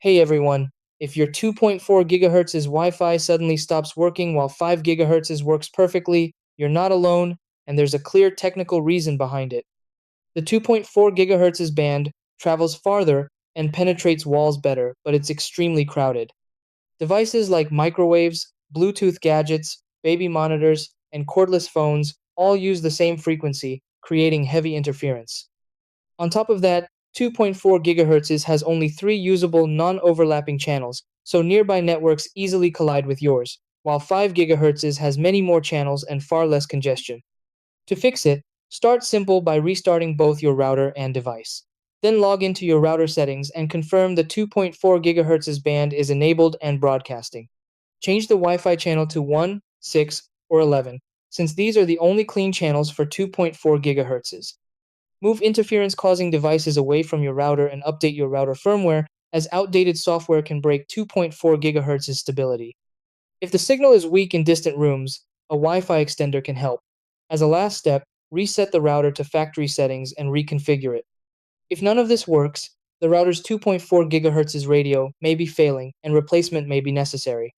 Hey everyone, if your 2.4 GHz Wi-Fi suddenly stops working while 5 GHz works perfectly, you're not alone, and there's a clear technical reason behind it. The 2.4 GHz band travels farther and penetrates walls better, but it's extremely crowded. Devices like microwaves, Bluetooth gadgets, baby monitors, and cordless phones all use the same frequency, creating heavy interference. On top of that, 2.4 GHz has only three usable non-overlapping channels, so nearby networks easily collide with yours, while 5 GHz has many more channels and far less congestion. To fix it, start simple by restarting both your router and device. Then log into your router settings and confirm the 2.4 GHz band is enabled and broadcasting. Change the Wi-Fi channel to 1, 6, or 11, since these are the only clean channels for 2.4 GHz. Move interference-causing devices away from your router and update your router firmware, as outdated software can break 2.4 GHz stability. If the signal is weak in distant rooms, a Wi-Fi extender can help. As a last step, reset the router to factory settings and reconfigure it. If none of this works, the router's 2.4 GHz radio may be failing and replacement may be necessary.